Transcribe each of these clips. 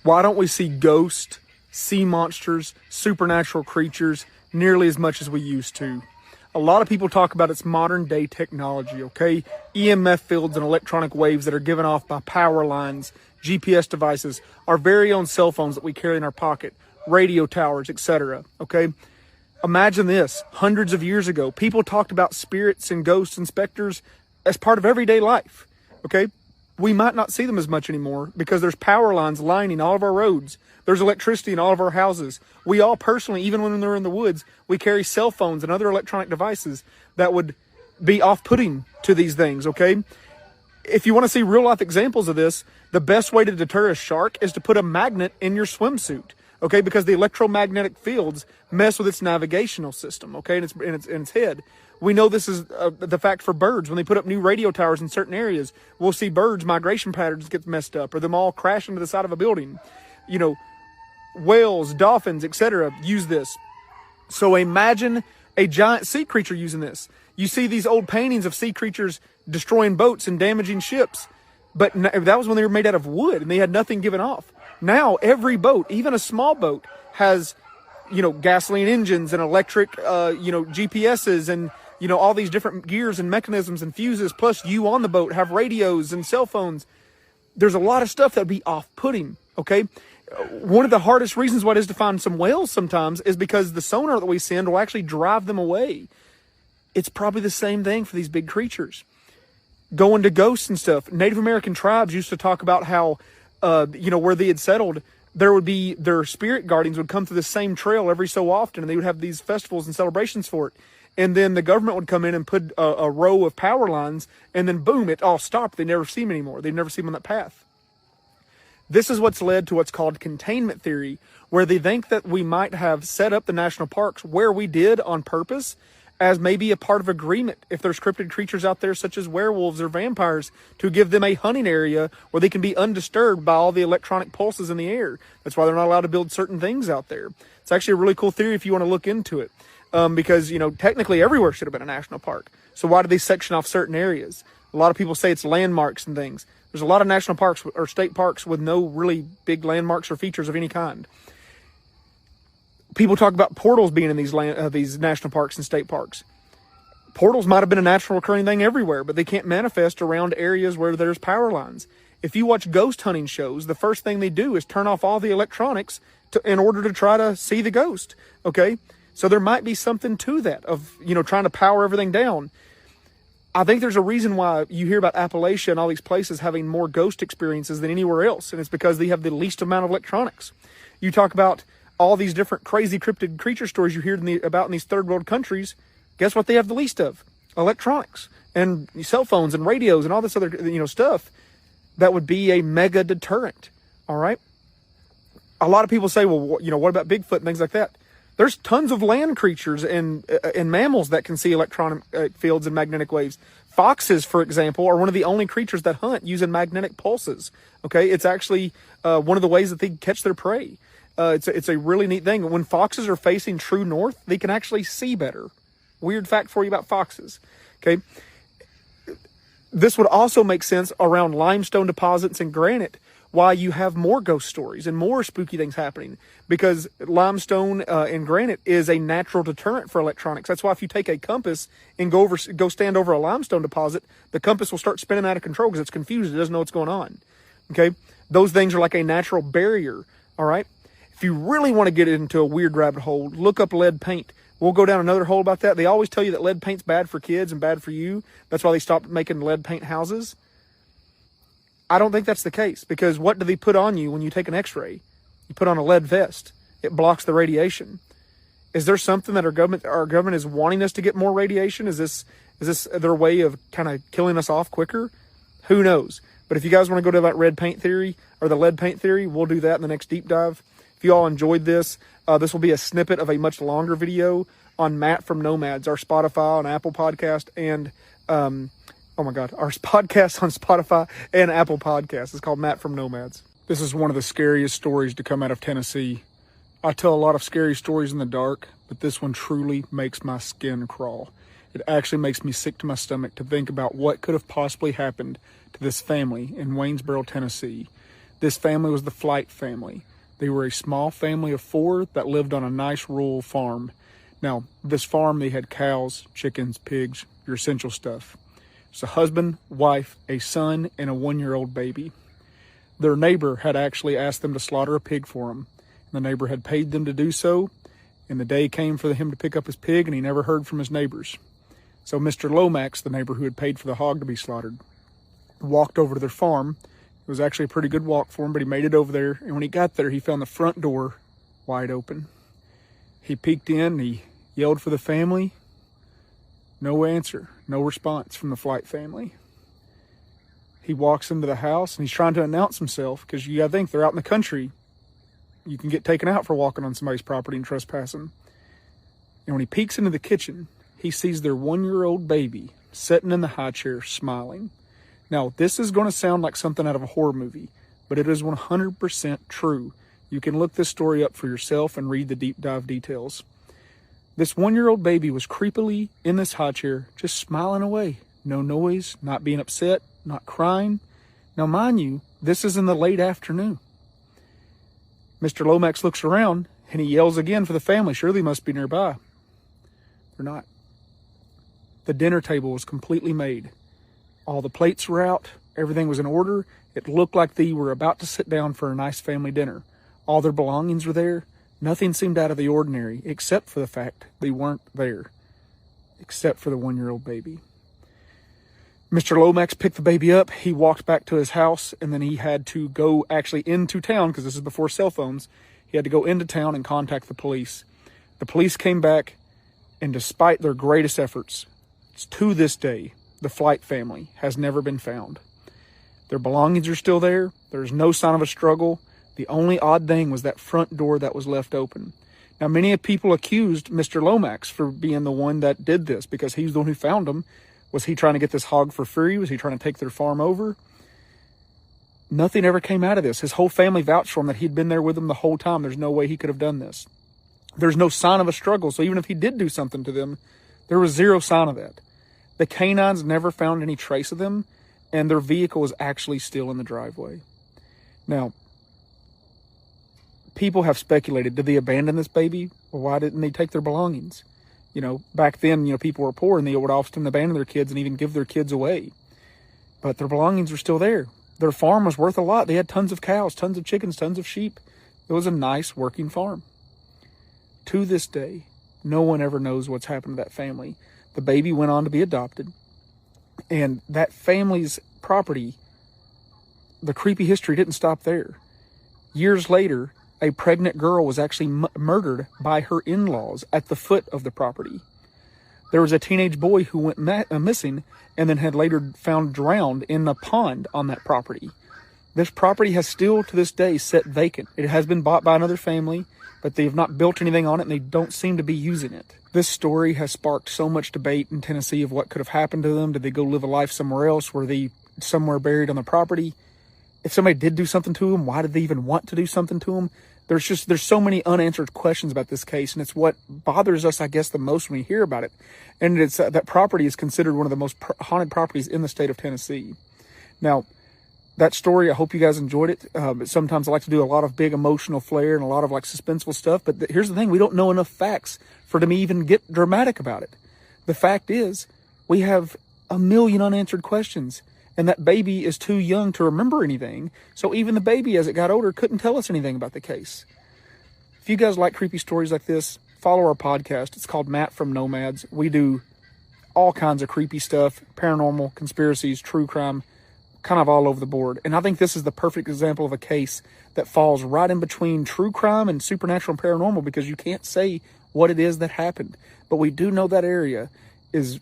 Why don't we see ghosts, sea monsters, supernatural creatures nearly as much as we used to? A lot of people talk about its modern day technology, okay? EMF fields and electronic waves that are given off by power lines, GPS devices, our very own cell phones that we carry in our pocket, radio towers, etc., okay? Imagine this, hundreds of years ago, people talked about spirits and ghosts and specters as part of everyday life, okay? We might not see them as much anymore because there's power lines lining all of our roads. There's electricity in all of our houses. We all personally, even when they're in the woods, we carry cell phones and other electronic devices that would be off-putting to these things, okay? If you want to see real-life examples of this, the best way to deter a shark is to put a magnet in your swimsuit, okay? Because the electromagnetic fields mess with its navigational system, okay, and its head. We know this is the fact for birds. When they put up new radio towers in certain areas, we'll see birds' migration patterns get messed up, or them all crash into the side of a building. You know, whales, dolphins, etc. use this. So imagine a giant sea creature using this. You see these old paintings of sea creatures destroying boats and damaging ships. But that was when they were made out of wood and they had nothing given off. Now, every boat, even a small boat, has, gasoline engines and electric, GPSs and, all these different gears and mechanisms and fuses. Plus, you on the boat have radios and cell phones. There's a lot of stuff that would be off-putting, okay? One of the hardest reasons why it is to find some whales sometimes is because the sonar that we send will actually drive them away. It's probably the same thing for these big creatures. Going to ghosts and stuff. Native American tribes used to talk about how, where they had settled, their spirit guardians would come through the same trail every so often, and they would have these festivals and celebrations for it. And then the government would come in and put a row of power lines, and then boom, it all stopped. They never see them anymore. They never see them on that path. This is what's led to what's called containment theory, where they think that we might have set up the national parks where we did on purpose as maybe a part of agreement if there's cryptid creatures out there such as werewolves or vampires, to give them a hunting area where they can be undisturbed by all the electronic pulses in the air. That's why they're not allowed to build certain things out there. It's actually a really cool theory if you want to look into it. Because, technically everywhere should have been a national park. So why do they section off certain areas? A lot of people say it's landmarks and things. There's a lot of national parks or state parks with no really big landmarks or features of any kind. People talk about portals being in these national parks and state parks. Portals might have been a natural occurring thing everywhere, but they can't manifest around areas where there's power lines. If you watch ghost hunting shows, the first thing they do is turn off all the electronics in order to try to see the ghost, okay? So there might be something to that of, trying to power everything down. I think there's a reason why you hear about Appalachia and all these places having more ghost experiences than anywhere else, and it's because they have the least amount of electronics. You talk about all these different crazy cryptid creature stories you hear about in these third world countries. Guess what they have the least of? Electronics and cell phones and radios and all this other, stuff that would be a mega deterrent. All right. A lot of people say, well, what about Bigfoot and things like that? There's tons of land creatures and mammals that can see electronic fields and magnetic waves. Foxes, for example, are one of the only creatures that hunt using magnetic pulses. Okay, it's actually one of the ways that they catch their prey. It's a really neat thing. When foxes are facing true north, they can actually see better. Weird fact for you about foxes. Okay, this would also make sense around limestone deposits and granite, why you have more ghost stories and more spooky things happening, because limestone and granite is a natural deterrent for electronics. That's why if you take a compass and go stand over a limestone deposit, the compass will start spinning out of control because it's confused. It doesn't know what's going on. Okay, those things are like a natural barrier. All right, if you really want to get into a weird rabbit hole, look up lead paint. We'll go down another hole about that. They always tell you that lead paint's bad for kids and bad for you. That's why they stopped making lead paint houses. I don't think that's the case, because what do they put on you when you take an x-ray? You put on a lead vest. It blocks the radiation. Is there something that our government is wanting us to get more radiation? Is this their way of kind of killing us off quicker? Who knows? But if you guys want to go to that red paint theory or the lead paint theory, we'll do that in the next deep dive. If you all enjoyed this, this will be a snippet of a much longer video on Matt from Nomads, our Spotify and Apple podcast, and our podcast on Spotify and Apple Podcasts. It's called Matt from Nomads. This is one of the scariest stories to come out of Tennessee. I tell a lot of scary stories in the dark, but this one truly makes my skin crawl. It actually makes me sick to my stomach to think about what could have possibly happened to this family in Waynesboro, Tennessee. This family was the Flight family. They were a small family of 4 that lived on a nice rural farm. Now, this farm, they had cows, chickens, pigs, your essential stuff. It's a husband, wife, a son, and a 1-year-old baby. Their neighbor had actually asked them to slaughter a pig for him. The neighbor had paid them to do so, and the day came for him to pick up his pig, and he never heard from his neighbors. So Mr. Lomax, the neighbor who had paid for the hog to be slaughtered, walked over to their farm. It was actually a pretty good walk for him, but he made it over there, and when he got there, he found the front door wide open. He peeked in, and he yelled for the family. No answer, no response from the Flight family. He walks into the house, and he's trying to announce himself, because you gotta think, they're out in the country. You can get taken out for walking on somebody's property and trespassing. And when he peeks into the kitchen, he sees their 1-year-old baby sitting in the high chair smiling. Now, this is going to sound like something out of a horror movie, but it is 100% true. You can look this story up for yourself and read the deep dive details. This 1-year-old baby was creepily in this high chair, just smiling away. No noise, not being upset, not crying. Now, mind you, this is in the late afternoon. Mr. Lomax looks around, and he yells again for the family. Surely they must be nearby. They're not. The dinner table was completely made. All the plates were out. Everything was in order. It looked like they were about to sit down for a nice family dinner. All their belongings were there. Nothing seemed out of the ordinary, except for the fact they weren't there. Except for the 1-year-old baby. Mr. Lomax picked the baby up. He walked back to his house, and then he had to go actually into town, because this is before cell phones. He had to go into town and contact the police. The police came back, and despite their greatest efforts, to this day, the Flight family has never been found. Their belongings are still there. There's no sign of a struggle. The only odd thing was that front door that was left open. Now, many people accused Mr. Lomax for being the one that did this, because he's the one who found them. Was he trying to get this hog for free? Was he trying to take their farm over? Nothing ever came out of this. His whole family vouched for him that he'd been there with them the whole time. There's no way he could have done this. There's no sign of a struggle. So even if he did do something to them, there was zero sign of that. The canines never found any trace of them, and their vehicle is actually still in the driveway. Now, people have speculated, did they abandon this baby? Well, why didn't they take their belongings? You know, back then, people were poor, and they would often abandon their kids and even give their kids away. But their belongings were still there. Their farm was worth a lot. They had tons of cows, tons of chickens, tons of sheep. It was a nice working farm. To this day, no one ever knows what's happened to that family. The baby went on to be adopted. And that family's property, the creepy history didn't stop there. Years later, a pregnant girl was actually murdered by her in-laws at the foot of the property. There was a teenage boy who went missing and then had later found drowned in a pond on that property. This property has still to this day sat vacant. It has been bought by another family, but they have not built anything on it, and they don't seem to be using it. This story has sparked so much debate in Tennessee of what could have happened to them. Did they go live a life somewhere else? Were they somewhere buried on the property? If somebody did do something to them, why did they even want to do something to them? There's so many unanswered questions about this case, and it's what bothers us, I guess, the most when we hear about it. And it's that property is considered one of the most haunted properties in the state of Tennessee. Now, that story, I hope you guys enjoyed it. Sometimes I like to do a lot of big emotional flair and a lot of suspenseful stuff, but here's the thing, we don't know enough facts for them to even get dramatic about it. The fact is, we have a million unanswered questions. And that baby is too young to remember anything. So even the baby, as it got older, couldn't tell us anything about the case. If you guys like creepy stories like this, follow our podcast. It's called Matt from Nomads. We do all kinds of creepy stuff, paranormal, conspiracies, true crime, kind of all over the board. And I think this is the perfect example of a case that falls right in between true crime and supernatural and paranormal, because you can't say what it is that happened. But we do know that area is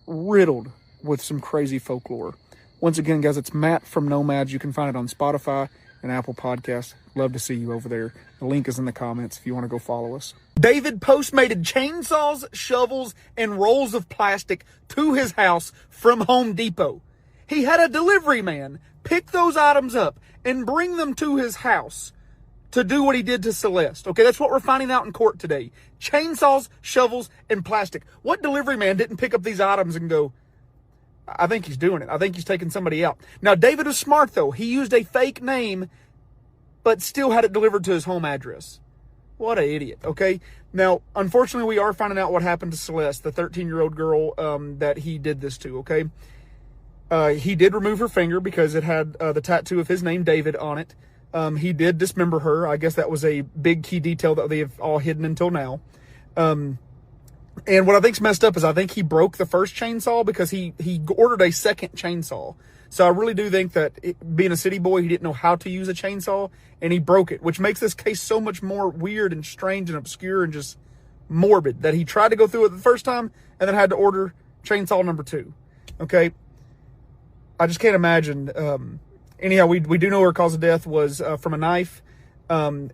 riddled with some crazy folklore. Once again, guys, it's Matt from Nomads. You can find it on Spotify and Apple Podcasts. Love to see you over there. The link is in the comments if you want to go follow us. David postmated chainsaws, shovels, and rolls of plastic to his house from Home Depot. He had a delivery man pick those items up and bring them to his house to do what he did to Celeste. Okay, that's what we're finding out in court today. Chainsaws, shovels, and plastic. What delivery man didn't pick up these items and go, I think he's doing it. I think he's taking somebody out. Now, David was smart, though. He used a fake name but still had it delivered to his home address. What an idiot, okay? Now, unfortunately, we are finding out what happened to Celeste, the 13-year-old girl that he did this to, okay? He did remove her finger because it had the tattoo of his name, David, on it. He did dismember her. I guess that was a big key detail that they have all hidden until now. And what I think's messed up is I think he broke the first chainsaw because he ordered a second chainsaw. So I really do think that being a city boy, he didn't know how to use a chainsaw and he broke it, which makes this case so much more weird and strange and obscure and just morbid that he tried to go through it the first time and then had to order chainsaw number 2. Okay. I just can't imagine. Anyhow, we do know her cause of death was from a knife.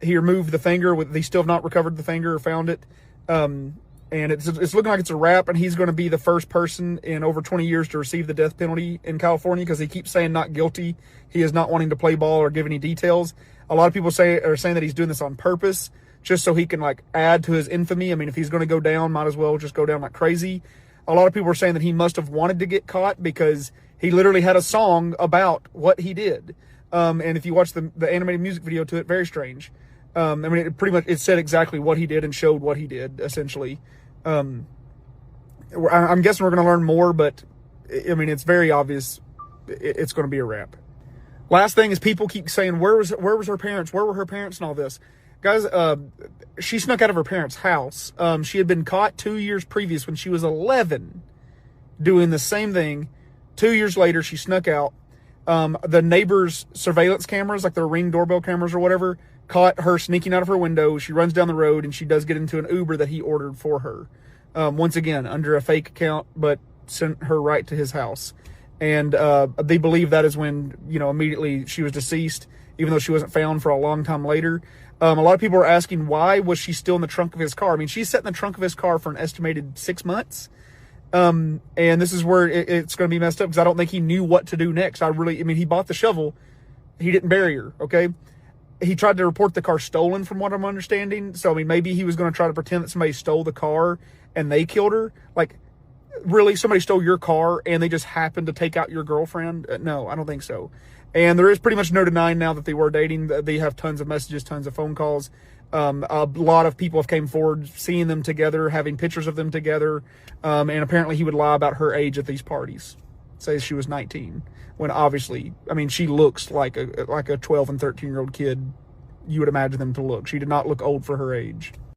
He removed the finger. They still have not recovered the finger or found it. And it's looking like it's a wrap, and he's going to be the first person in over 20 years to receive the death penalty in California because he keeps saying not guilty. He is not wanting to play ball or give any details. A lot of people are saying that he's doing this on purpose just so he can like add to his infamy. I mean, if he's going to go down, might as well just go down like crazy. A lot of people are saying that he must have wanted to get caught because he literally had a song about what he did. And if you watch the animated music video to it, very strange. I mean, it said exactly what he did and showed what he did, essentially. I'm guessing we're going to learn more, but I mean, it's very obvious it's going to be a wrap. Last thing is people keep saying, where was her parents? Where were her parents and all this? Guys, she snuck out of her parents' house. She had been caught 2 years previous when she was 11 doing the same thing. 2 years later, she snuck out. The neighbors' surveillance cameras, like their Ring doorbell cameras or whatever, caught her sneaking out of her window. She runs down the road and she does get into an Uber that he ordered for her. Once again, under a fake account, but sent her right to his house. And they believe that is when, immediately she was deceased, even though she wasn't found for a long time later. A lot of people are asking, why was she still in the trunk of his car? I mean, she's sat in the trunk of his car for an estimated 6 months. And this is where it's going to be messed up because I don't think he knew what to do next. He bought the shovel. He didn't bury her, okay? He tried to report the car stolen from what I'm understanding. So, I mean, maybe he was going to try to pretend that somebody stole the car and they killed her. Like, really, somebody stole your car and they just happened to take out your girlfriend? No, I don't think so. And there is pretty much no denying now that they were dating. They have tons of messages, tons of phone calls. A lot of people have came forward seeing them together, having pictures of them together. And apparently he would lie about her age at these parties. Say she was 19. When obviously, I mean, she looks like a 12 and 13-year-old kid you would imagine them to look. She did not look old for her age.